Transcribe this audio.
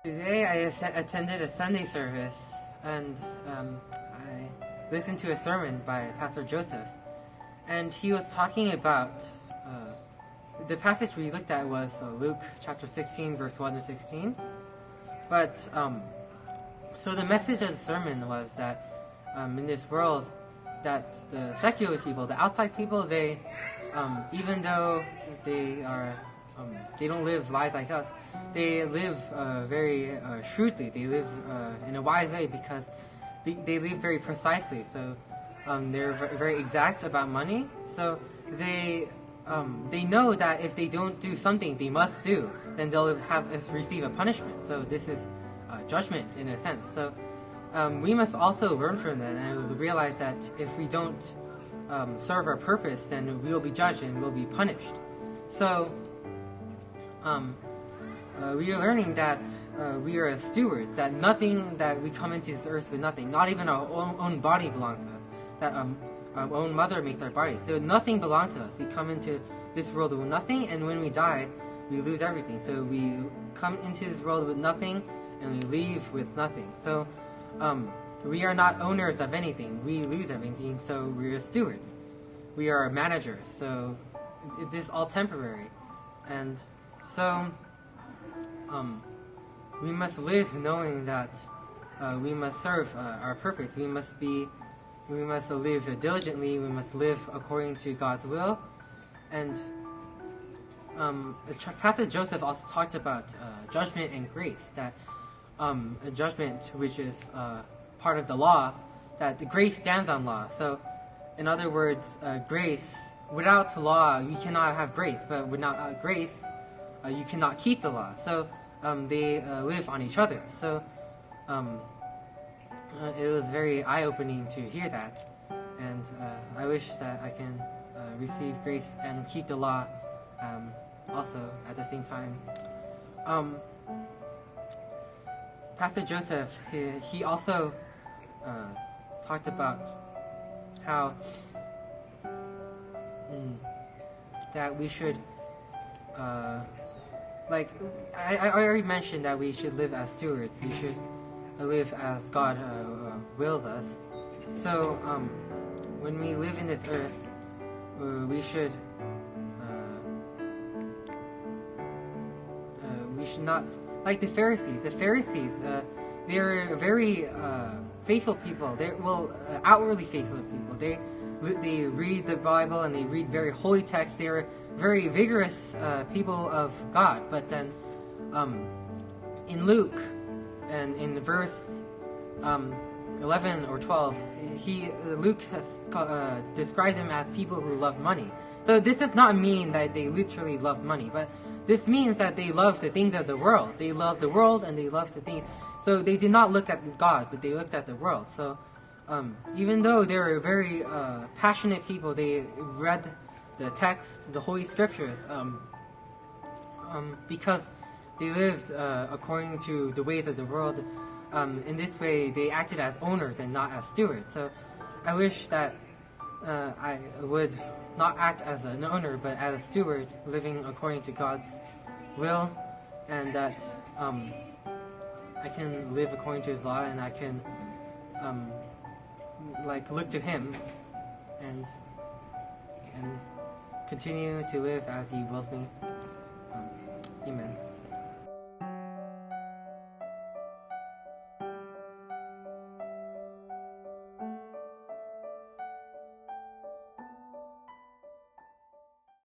Today I attended a Sunday service and I listened to a sermon by Pastor Joseph, and he was talking about the passage we looked at was Luke chapter 16 verse 1 to 16. But so the message of the sermon was that in this world, that the secular people, the outside people, they even though they don't live lives like us, they live very shrewdly. They live in a wise way because they live very precisely. So they're very exact about money. So they know that if they don't do something they must do, then they'll receive a punishment. So this is judgment in a sense. So we must also learn from that and realize that if we don't serve our purpose, then we will be judged and we'll be punished. So we are learning that we are stewards, that nothing that we come into this earth with nothing, not even our own body belongs to us, that our own mother makes our body. So nothing belongs to us. We come into this world with nothing, and when we die, we lose everything. So we come into this world with nothing, and we leave with nothing. So we are not owners of anything. We lose everything, so we are stewards. We are managers, so it is all temporary. And so we must live knowing that we must serve our purpose. We must live diligently. We must live according to God's will. And Pastor Joseph also talked about judgment and grace, that a judgment which is part of the law, that the grace stands on law. So in other words, grace, without law you cannot have grace, but without grace you cannot keep the law. So they live on each other. So it was very eye-opening to hear that, and I wish that I can receive grace and keep the law also at the same time. Pastor Joseph, he also talked about how that we should like I already mentioned that we should live as stewards. We should live as God wills us. So when we live in this earth, we should not, like the Pharisees. The Pharisees, they're very faithful people. They're outwardly faithful people. They read the Bible and they read very holy texts. They're very vigorous people of God. But then in Luke and in verse 11 or 12, Luke has described them as people who love money. So this does not mean that they literally love money, but this means that they love the things of the world. They love the world and they love the things. So they did not look at God, but they looked at the world. So even though they were very passionate people, they read the text, the Holy Scriptures, because they lived according to the ways of the world. In this way, they acted as owners and not as stewards. So I wish that I would not act as an owner, but as a steward, living according to God's will, and that I can live according to His law, and I can look to Him and continue to live as He wills me. Amen.